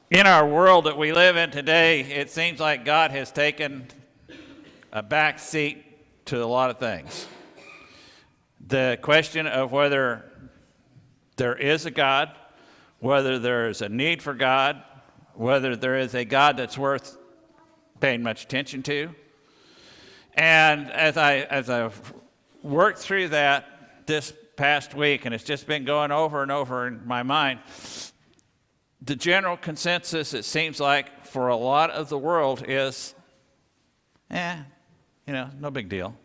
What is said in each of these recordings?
In our world that we live in today, it seems like God has taken a back seat to a lot of things. The question of whether there is a God, whether there is a need for God, whether there is a God that's worth paying much attention to. And as I worked through that this past week, and it's just been going over and over in my mind, the general consensus, it seems like, for a lot of the world is, no big deal.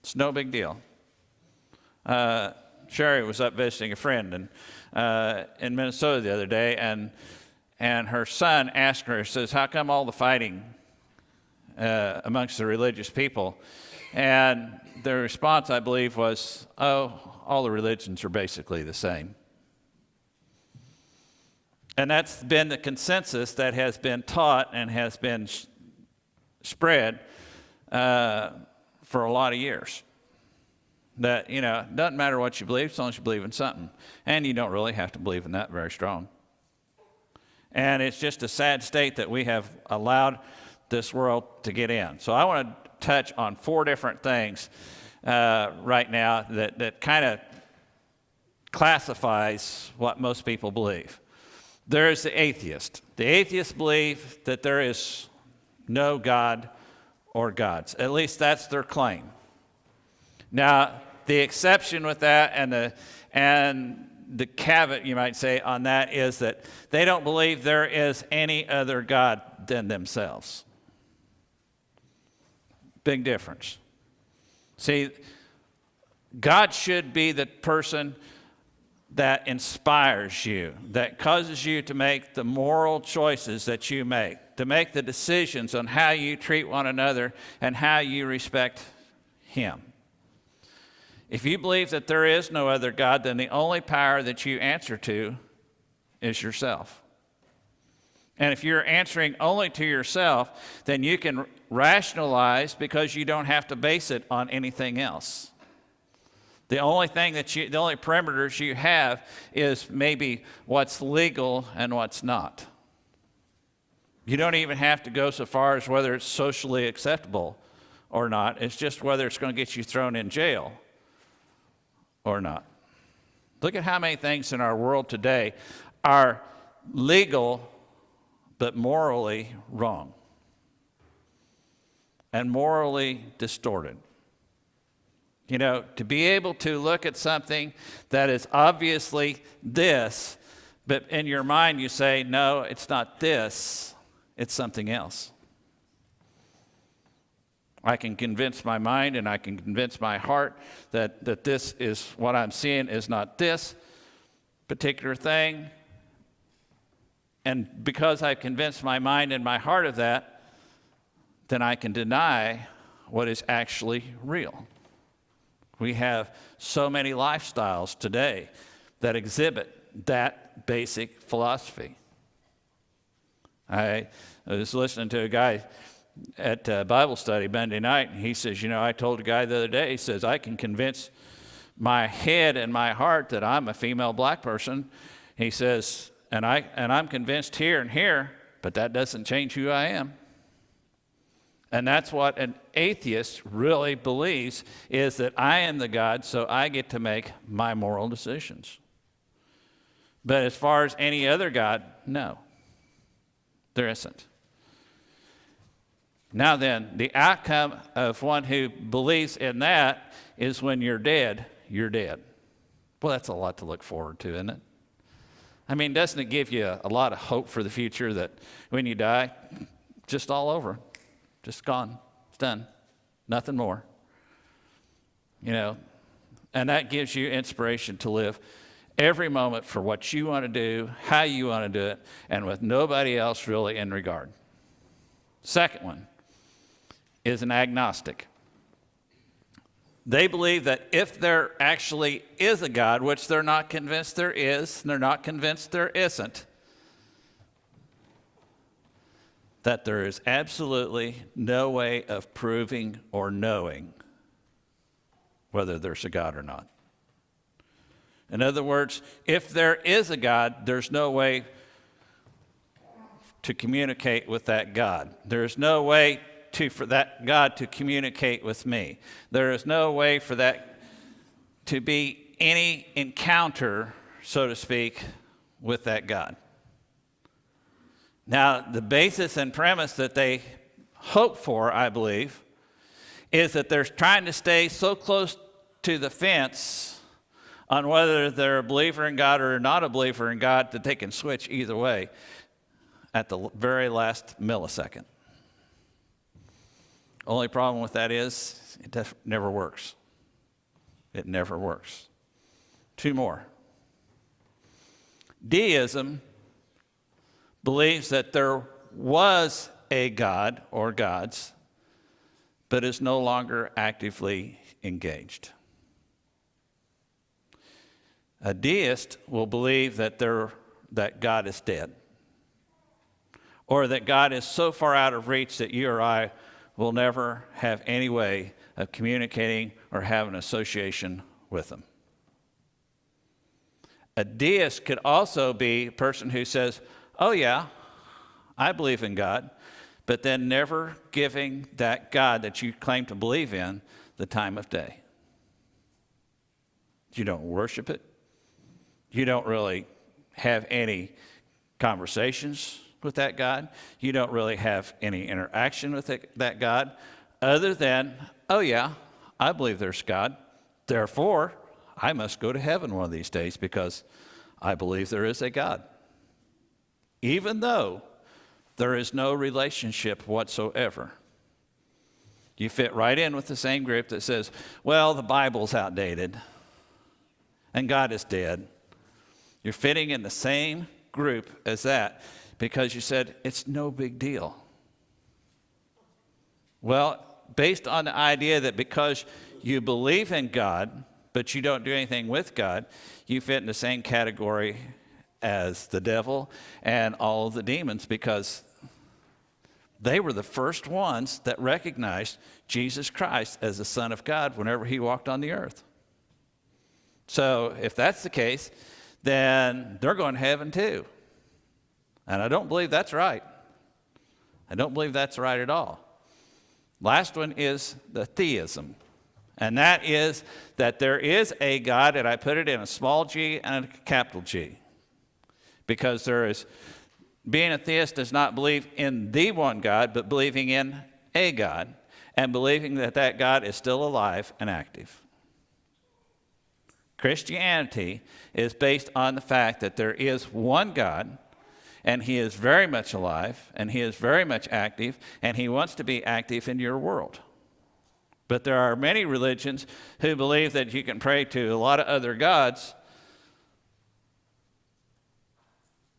It's no big deal. Sherry was up visiting a friend in Minnesota the other day, and her son asked her, says, how come all the fighting amongst the religious people? And the response, I believe, was, all the religions are basically the same. And that's been the consensus that has been taught and has been spread for a lot of years. That, it doesn't matter what you believe as long as you believe in something. And you don't really have to believe in that very strong. And it's just a sad state that we have allowed this world to get in. So I want to touch on 4 different things right now that kind of classifies what most people believe. There's the atheist. The atheists believe that there is no God or gods. At least that's their claim. Now, the exception with that and the caveat, you might say, on that is that they don't believe there is any other God than themselves. Big difference. See, God should be the person that inspires you, that causes you to make the moral choices that you make, to make the decisions on how you treat one another and how you respect Him. If you believe that there is no other God, then the only power that you answer to is yourself. And if you're answering only to yourself, then you can rationalize because you don't have to base it on anything else. The only perimeters you have is maybe what's legal and what's not. You don't even have to go so far as whether it's socially acceptable or not. It's just whether it's going to get you thrown in jail or not. Look at how many things in our world today are legal but morally wrong and morally distorted. To be able to look at something that is obviously this, but in your mind you say, no, it's not this, it's something else. I can convince my mind and I can convince my heart that this is what I'm seeing is not this particular thing. And because I've convinced my mind and my heart of that, then I can deny what is actually real. We have so many lifestyles today that exhibit that basic philosophy. I was listening to a guy at Bible study Monday night, and he says, I told a guy the other day, he says, I can convince my head and my heart that I'm a female black person. He says, and I'm convinced here and here, but that doesn't change who I am. And that's what an atheist really believes, is that I am the God, so I get to make my moral decisions. But as far as any other God, no, there isn't. Now then, the outcome of one who believes in that is when you're dead, you're dead. Well, that's a lot to look forward to, isn't it? I mean, doesn't it give you a lot of hope for the future that when you die, just all over? Just gone. It's done. Nothing more. And that gives you inspiration to live every moment for what you want to do, how you want to do it, and with nobody else really in regard. Second one is an agnostic. They believe that if there actually is a God, which they're not convinced there is, and they're not convinced there isn't, that there is absolutely no way of proving or knowing whether there's a God or not. In other words, if there is a God, there's no way to communicate with that God. There is no way for that God to communicate with me. There is no way for that to be any encounter, so to speak, with that God. Now, the basis and premise that they hope for, I believe, is that they're trying to stay so close to the fence on whether they're a believer in God or not a believer in God that they can switch either way at the very last millisecond. Only problem with that is it never works. It never works. Two more. Deism believes that there was a God or gods, but is no longer actively engaged. A deist will believe that God is dead, or that God is so far out of reach that you or I will never have any way of communicating or have an association with him. A deist could also be a person who says, oh yeah, I believe in God, but then never giving that God that you claim to believe in the time of day. You don't worship it. You don't really have any conversations with that God. You don't really have any interaction with that God other than, oh yeah, I believe there's God. Therefore, I must go to heaven one of these days because I believe there is a God. Even though there is no relationship whatsoever. You fit right in with the same group that says, well, the Bible's outdated and God is dead. You're fitting in the same group as that because you said it's no big deal. Well, based on the idea that because you believe in God, but you don't do anything with God, you fit in the same category as the devil and all of the demons because they were the first ones that recognized Jesus Christ as the Son of God whenever he walked on the earth. So if that's the case, then they're going to heaven too. And I don't believe that's right. I don't believe that's right at all. Last one is the theism. And that is that there is a God, and I put it in a small g and a capital G. Because being a theist does not believe in the one God, but believing in a God, and believing that that God is still alive and active. Christianity is based on the fact that there is one God, and he is very much alive, and he is very much active, and he wants to be active in your world. But there are many religions who believe that you can pray to a lot of other gods,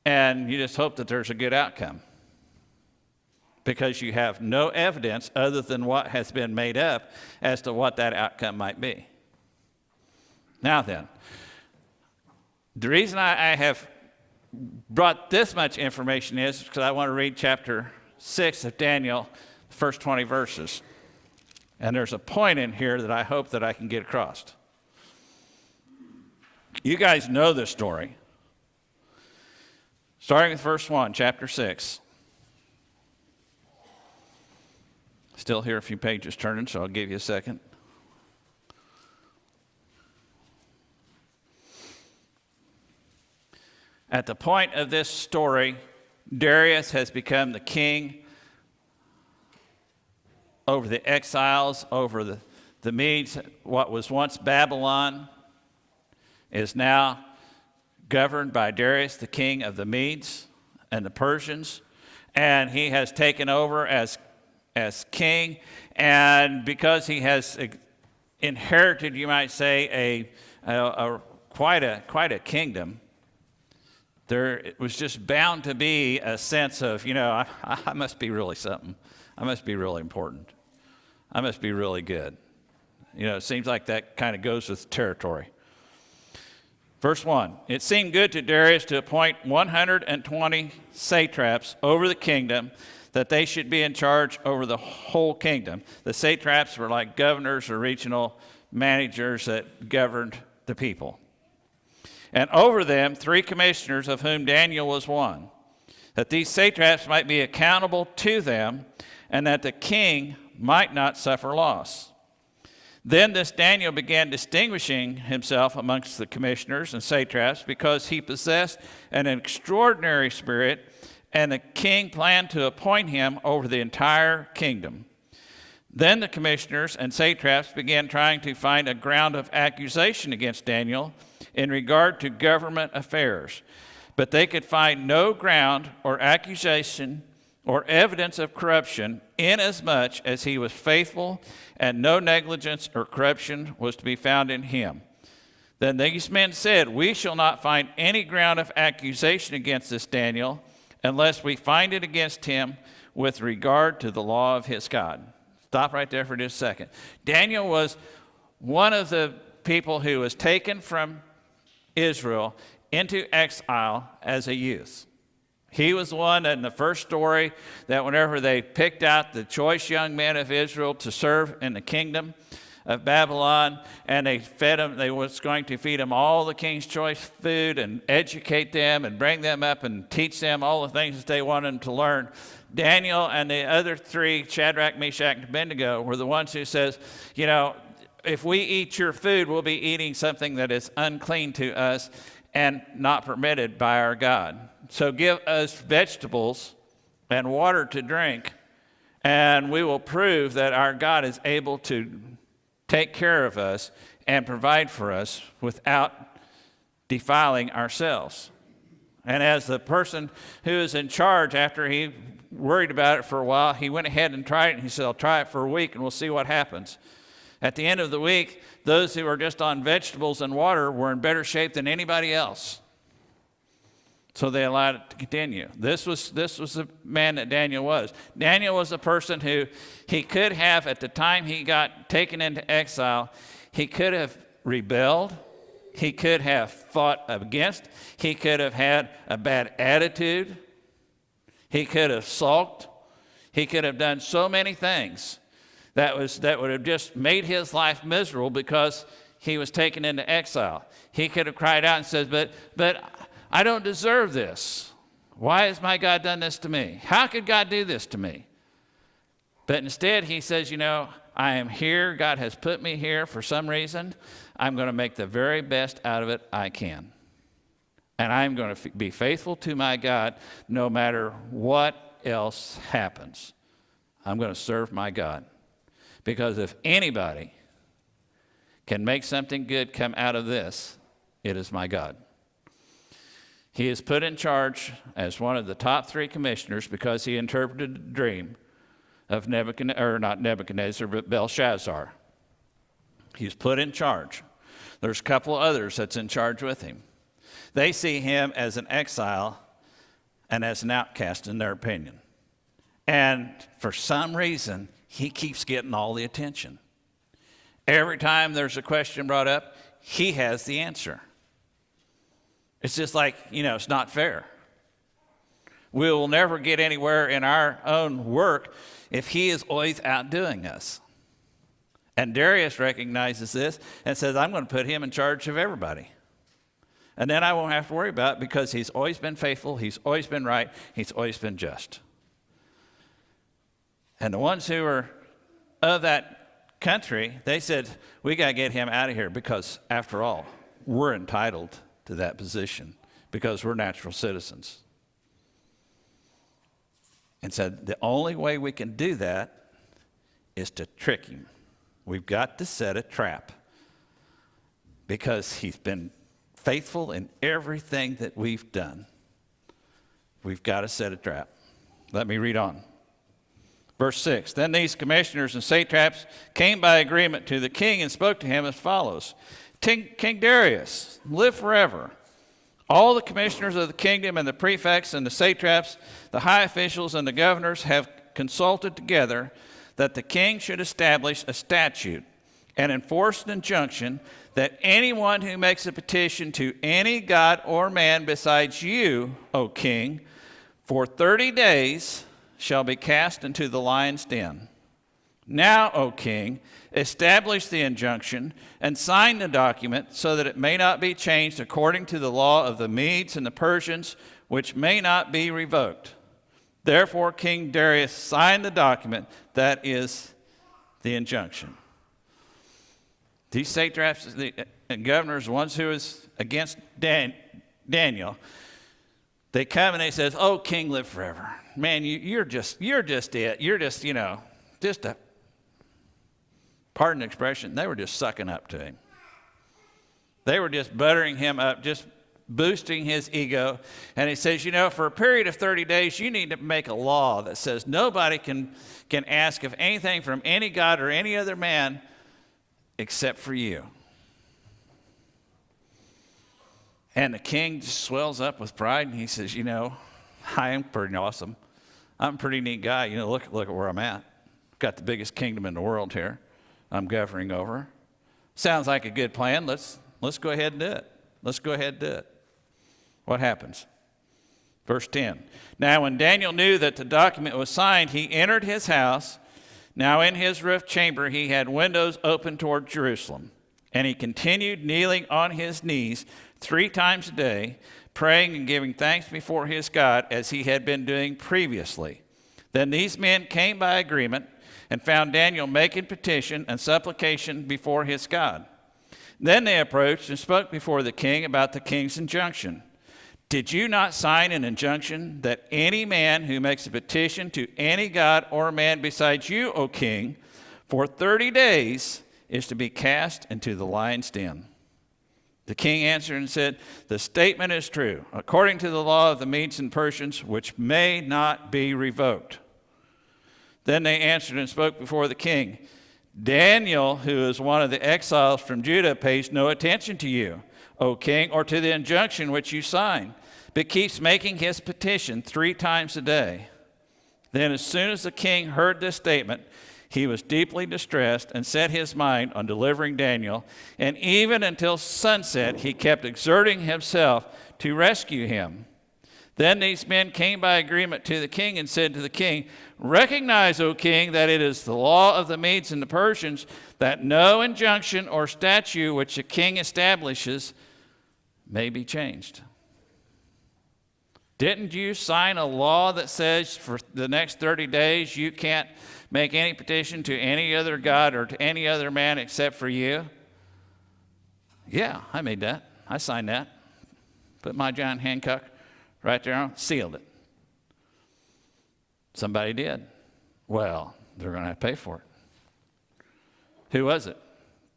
and you just hope that there's a good outcome because you have no evidence other than what has been made up as to what that outcome might be. Now then, the reason I have brought this much information is because I want to read chapter 6 of Daniel, the first 20 verses. And there's a point in here that I hope that I can get across. You guys know this story. Starting with verse 1, chapter 6. Still hear a few pages turning, so I'll give you a second. At the point of this story, Darius has become the king over the exiles, over the Medes. What was once Babylon is now governed by Darius, the king of the Medes and the Persians. And he has taken over as king. And because he has inherited, you might say, quite a kingdom, there was just bound to be a sense of, I must be really something. I must be really important. I must be really good. It seems like that kind of goes with territory. Verse 1, it seemed good to Darius to appoint 120 satraps over the kingdom, that they should be in charge over the whole kingdom. The satraps were like governors or regional managers that governed the people. And over them 3 commissioners, of whom Daniel was one. that these satraps might be accountable to them, and that the king might not suffer loss. Then this Daniel began distinguishing himself amongst the commissioners and satraps because he possessed an extraordinary spirit, and the king planned to appoint him over the entire kingdom. Then the commissioners and satraps began trying to find a ground of accusation against Daniel in regard to government affairs, but they could find no ground or accusation or evidence of corruption, inasmuch as he was faithful, and no negligence or corruption was to be found in him. Then these men said, "We shall not find any ground of accusation against this Daniel, unless we find it against him with regard to the law of his God." Stop right there for just a second. Daniel was one of the people who was taken from Israel into exile as a youth. He was the one in the first story that whenever they picked out the choice young men of Israel to serve in the kingdom of Babylon, and they fed them, they was going to feed them all the king's choice food and educate them and bring them up and teach them all the things that they wanted them to learn. Daniel and the other three, Shadrach, Meshach, and Abednego, were the ones who says, you know, if we eat your food, we'll be eating something that is unclean to us and not permitted by our God. So give us vegetables and water to drink, and we will prove that our God is able to take care of us and provide for us without defiling ourselves. And as the person who is in charge, after he worried about it for a while, he went ahead and tried it, and he said, "I'll try it for a week and we'll see what happens." At the end of the week, those who were just on vegetables and water were in better shape than anybody else. So they allowed it to continue. This was the man that Daniel was. Daniel was a person who he could have, at the time he got taken into exile, he could have rebelled. He could have fought against. He could have had a bad attitude. He could have sulked. He could have done so many things that would have just made his life miserable because he was taken into exile. He could have cried out and said, but I don't deserve this. Why has my God done this to me? How could God do this to me? But instead he says, you know, I am here. God has put me here for some reason. I'm going to make the very best out of it I can. And I'm going to be faithful to my God no matter what else happens. I'm going to serve my God. Because if anybody can make something good come out of this, it is my God. He is put in charge as one of the top three commissioners because he interpreted the dream of not Nebuchadnezzar, but Belshazzar. He's put in charge. There's a couple others that's in charge with him. They see him as an exile and as an outcast in their opinion. And for some reason, he keeps getting all the attention. Every time there's a question brought up, he has the answer. It's just like, you know, it's not fair. We will never get anywhere in our own work if he is always outdoing us. And Darius recognizes this and says, I'm going to put him in charge of everybody. And then I won't have to worry about it because he's always been faithful, he's always been right, he's always been just. And the ones who are of that country, they said, we got to get him out of here because, after all, we're entitled to that position because we're natural citizens. And said, the only way we can do that is to trick him. We've got to set a trap because he's been faithful in everything that we've done. We've got to set a trap. Let me read on. Verse 6, then these commissioners and satraps came by agreement to the king and spoke to him as follows. King Darius, live forever. All the commissioners of the kingdom and the prefects and the satraps, the high officials and the governors have consulted together that the king should establish a statute and enforce an injunction that anyone who makes a petition to any god or man besides you, O king, for 30 days shall be cast into the lion's den. Now, O king, establish the injunction and sign the document so that it may not be changed according to the law of the Medes and the Persians which may not be revoked. Therefore, King Darius signed the document that is the injunction. These satraps and governors, the ones who is against Daniel, they come and they says, "Oh, king, live forever. Man, you're just it. You're just, just a," pardon the expression, they were just sucking up to him. They were just buttering him up, just boosting his ego. And he says, for a period of 30 days, you need to make a law that says nobody can ask of anything from any god or any other man except for you. And the king just swells up with pride, and he says, I am pretty awesome. I'm a pretty neat guy. Look at where I'm at. Got the biggest kingdom in the world here I'm governing over. Sounds like a good plan. Let's go ahead and do it. Let's go ahead and do it. What happens? Verse 10. Now when Daniel knew that the document was signed, he entered his house. Now in his roof chamber he had windows open toward Jerusalem. And he continued kneeling on his knees 3 times a day, praying and giving thanks before his God as he had been doing previously. Then these men came by agreement and found Daniel making petition and supplication before his God. Then they approached and spoke before the king about the king's injunction. Did you not sign an injunction that any man who makes a petition to any god or man besides you, O king, for 30 days is to be cast into the lion's den? The king answered and said, the statement is true, according to the law of the Medes and Persians, which may not be revoked. Then they answered and spoke before the king, Daniel, who is one of the exiles from Judah, pays no attention to you, O king, or to the injunction which you signed, but keeps making his petition 3 times a day. Then as soon as the king heard this statement, he was deeply distressed and set his mind on delivering Daniel, and even until sunset he kept exerting himself to rescue him. Then these men came by agreement to the king and said to the king, recognize, O king, that it is the law of the Medes and the Persians that no injunction or statute which the king establishes may be changed. Didn't you sign a law that says for the next 30 days you can't make any petition to any other god or to any other man except for you? Yeah, I made that. I signed that. Put my John Hancock right there on, sealed it. Somebody did. Well, they're going to have to pay for it. Who was it?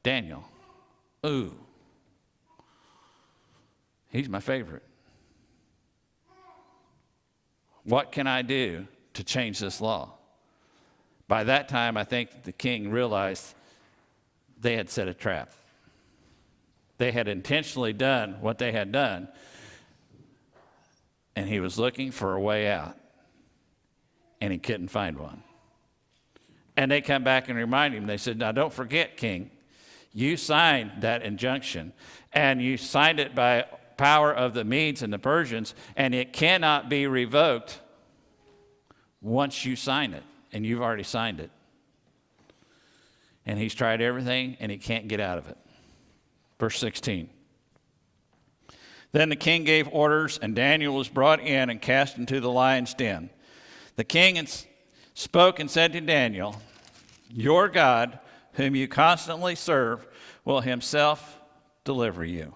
Daniel. Ooh. He's my favorite. What can I do to change this law? By that time, I think the king realized they had set a trap. They had intentionally done what they had done, and he was looking for a way out, and he couldn't find one. And they come back and remind him. They said, now don't forget, king, you signed that injunction, and you signed it by power of the Medes and the Persians, and it cannot be revoked once you sign it, and you've already signed it. And he's tried everything, and he can't get out of it. Verse 16. Then the king gave orders, and Daniel was brought in and cast into the lion's den. The king spoke and said to Daniel, your God, whom you constantly serve, will himself deliver you.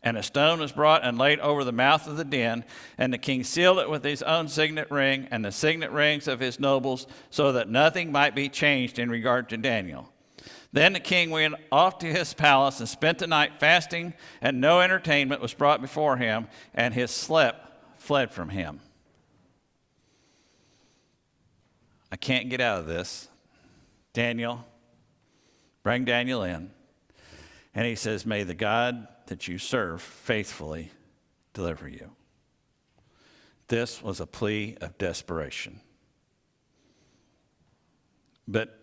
And a stone was brought and laid over the mouth of the den, and the king sealed it with his own signet ring and the signet rings of his nobles, so that nothing might be changed in regard to Daniel. Then the king went off to his palace and spent the night fasting, and no entertainment was brought before him, and his sleep fled from him. I can't get out of this. Daniel, bring Daniel in. And he says, may the God that you serve faithfully deliver you. This was a plea of desperation. But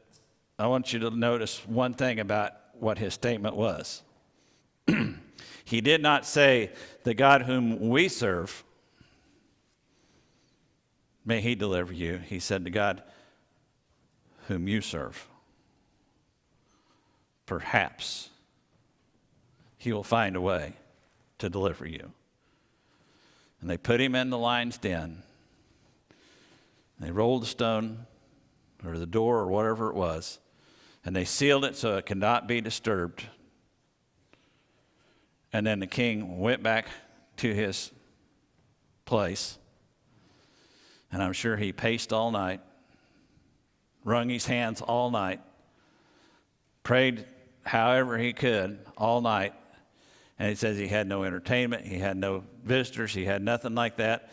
I want you to notice one thing about what his statement was. He did not say, the God whom we serve, may he deliver you. He said, the God whom you serve. Perhaps he will find a way to deliver you. And they put him in the lion's den. They rolled the stone or the door or whatever it was, and they sealed it so it could not be disturbed. And then the king went back to his place, and I'm sure he paced all night, wrung his hands all night, prayed however he could all night. And he says he had no entertainment, he had no visitors, he had nothing like that.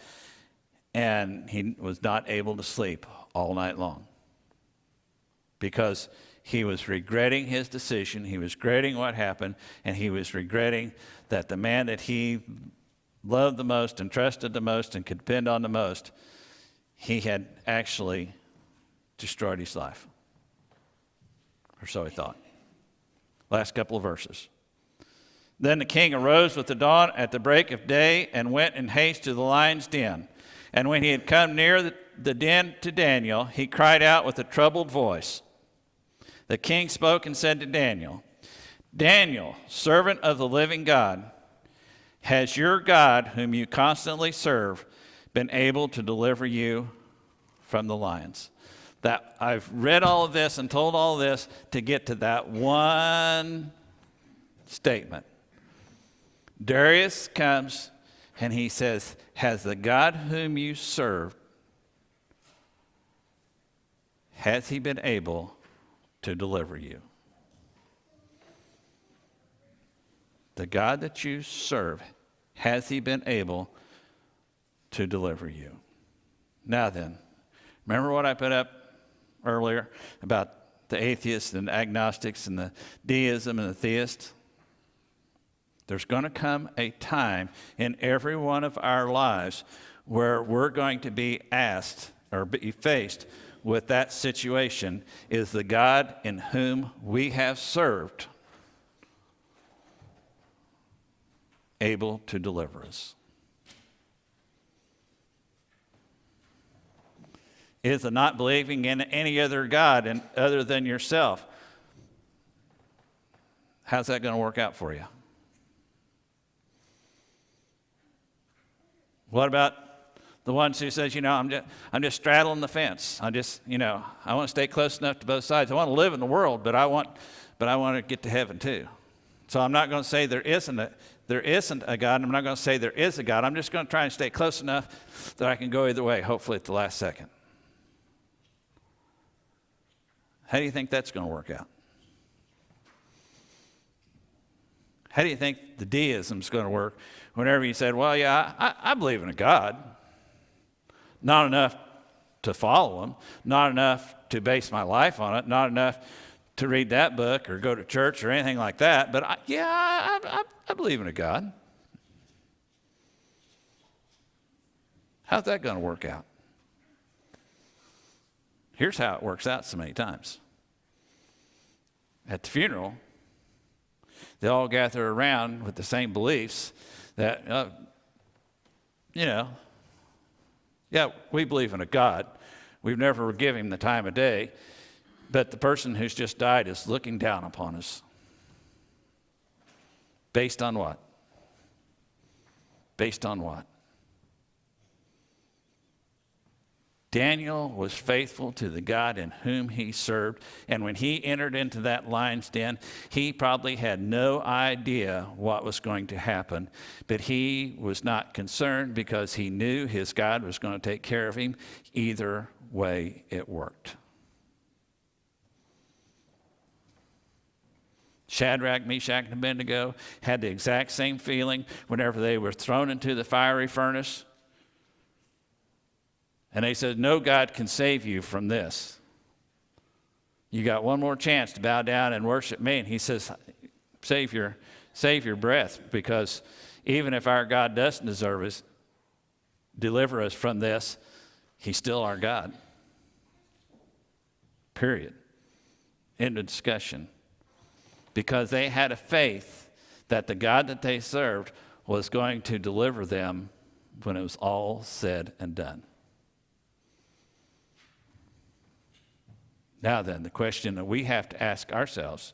And he was not able to sleep all night long because he was regretting his decision, he was regretting what happened, and he was regretting that the man that he loved the most and trusted the most and could depend on the most, he had actually destroyed his life. Or so he thought. Last couple of verses. Then the king arose with the dawn at the break of day and went in haste to the lion's den. And when he had come near the den to Daniel, he cried out with a troubled voice. The king spoke and said to Daniel, Daniel, servant of the living God, has your God, whom you constantly serve, been able to deliver you from the lions? That I've read all of this and told all of this to get to that one statement. Darius comes and he says, has the God whom you serve, has he been able to deliver you? The God that you serve, has he been able to deliver you? Now then, remember what I put up earlier about the atheists and agnostics and the deism and the theists? There's going to come a time in every one of our lives where we're going to be asked or be faced with that situation. Is the God in whom we have served able to deliver us? Is the not believing in any other God other than yourself, how's that going to work out for you? What about the ones who says, I'm just straddling the fence. I want to stay close enough to both sides. I want to live in the world, but I want to get to heaven too. So I'm not going to say there isn't a God. I'm not going to say there is a God. I'm just going to try and stay close enough that I can go either way, hopefully at the last second. How do you think that's going to work out? How do you think the deism is going to work whenever you said, well, yeah, I believe in a God. Not enough to follow him, not enough to base my life on it, not enough to read that book or go to church or anything like that, but I believe in a God. How's that going to work out? Here's how it works out so many times. At the funeral, they all gather around with the same beliefs that, we believe in a God. We've never given him the time of day, but the person who's just died is looking down upon us. Based on what? Based on what? Daniel was faithful to the God in whom he served, and when he entered into that lion's den, he probably had no idea what was going to happen, but he was not concerned because he knew his God was going to take care of him. Either way it worked. Shadrach, Meshach, and Abednego had the exact same feeling whenever they were thrown into the fiery furnace. And they said, no God can save you from this. You got one more chance to bow down and worship me. And he says, save your breath, because even if our God doesn't deliver us from this, he's still our God. Period. End of discussion. Because they had a faith that the God that they served was going to deliver them when it was all said and done. Now then, the question that we have to ask ourselves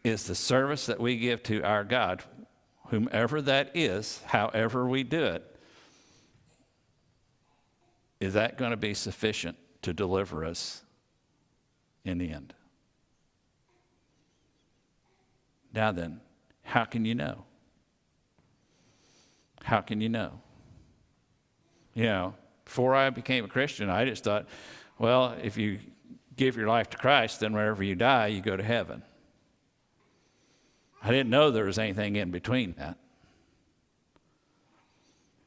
is the service that we give to our God, whomever that is, however we do it, is that going to be sufficient to deliver us in the end? Now then, how can you know? How can you know? You know, before I became a Christian, I just thought, well, if you give your life to Christ, then wherever you die, you go to heaven. I didn't know there was anything in between that.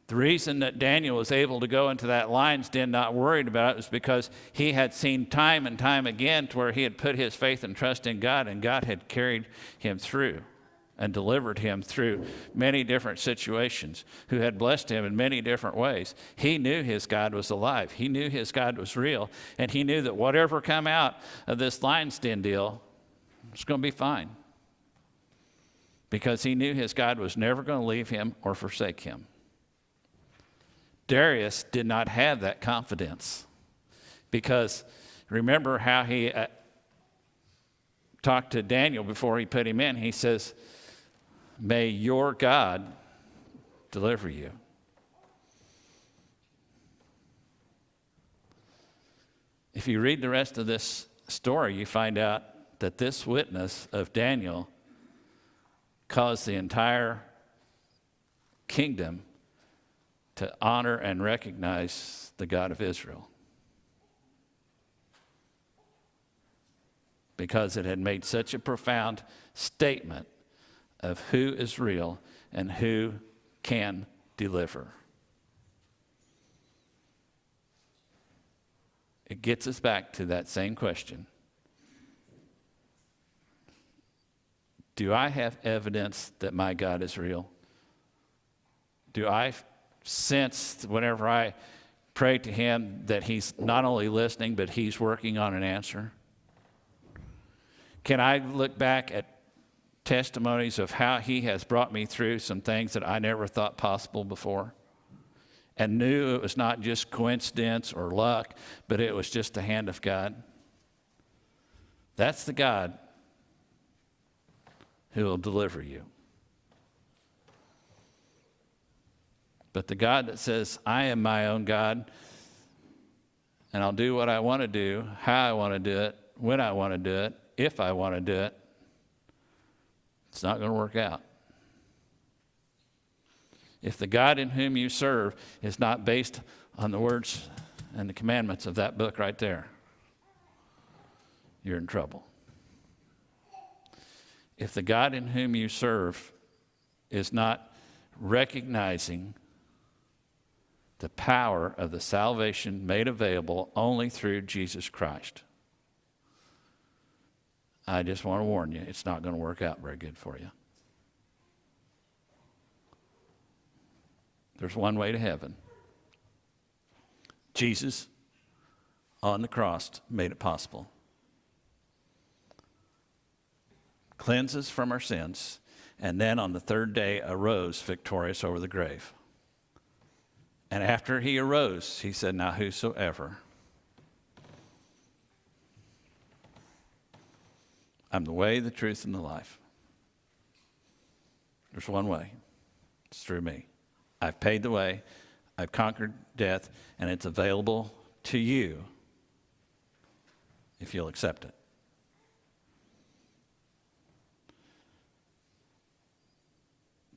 The reason that Daniel was able to go into that lion's den not worried about it was because he had seen time and time again to where he had put his faith and trust in God, and God had carried him through and delivered him through many different situations, who had blessed him in many different ways. He knew his God was alive. He knew his God was real, and he knew that whatever come out of this lion's den deal was going to be fine, because he knew his God was never going to leave him or forsake him. Darius did not have that confidence, because remember how he talked to Daniel before he put him in. He says, "May your God deliver you." If you read the rest of this story, you find out that this witness of Daniel caused the entire kingdom to honor and recognize the God of Israel, because it had made such a profound statement of who is real and who can deliver. It gets us back to that same question. Do I have evidence that my God is real? Do I sense whenever I pray to him that he's not only listening, but he's working on an answer? Can I look back at testimonies of how he has brought me through some things that I never thought possible before, and knew it was not just coincidence or luck, but it was just the hand of God? That's the God who will deliver you. But the God that says, I am my own God, and I'll do what I want to do, how I want to do it, when I want to do it, if I want to do it, it's not going to work out. If the God in whom you serve is not based on the words and the commandments of that book right there, you're in trouble. If the God in whom you serve is not recognizing the power of the salvation made available only through Jesus Christ, I just want to warn you, it's not going to work out very good for you. There's one way to heaven. Jesus on the cross made it possible. Cleanses from our sins, and then on the third day arose victorious over the grave. And after he arose, he said, now whosoever, I'm the way, the truth, and the life. There's one way. It's through me. I've paid the way. I've conquered death, and it's available to you if you'll accept it.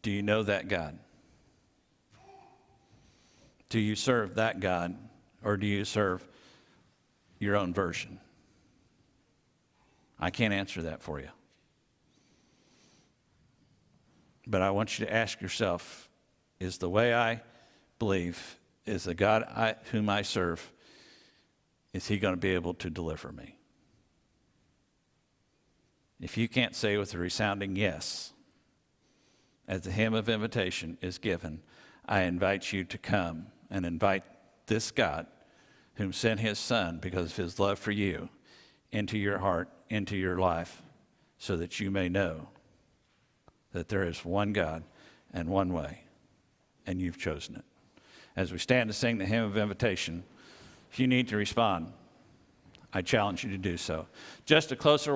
Do you know that God? Do you serve that God, or do you serve your own version? I can't answer that for you. But I want you to ask yourself, is the way I believe, is the God whom I serve, is he going to be able to deliver me? If you can't say with a resounding yes, as the hymn of invitation is given, I invite you to come and invite this God, whom sent his Son because of his love for you, into your heart, into your life, so that you may know that there is one God and one way, and you've chosen it. As we stand to sing the hymn of invitation, if you need to respond, I challenge you to do so. Just a closer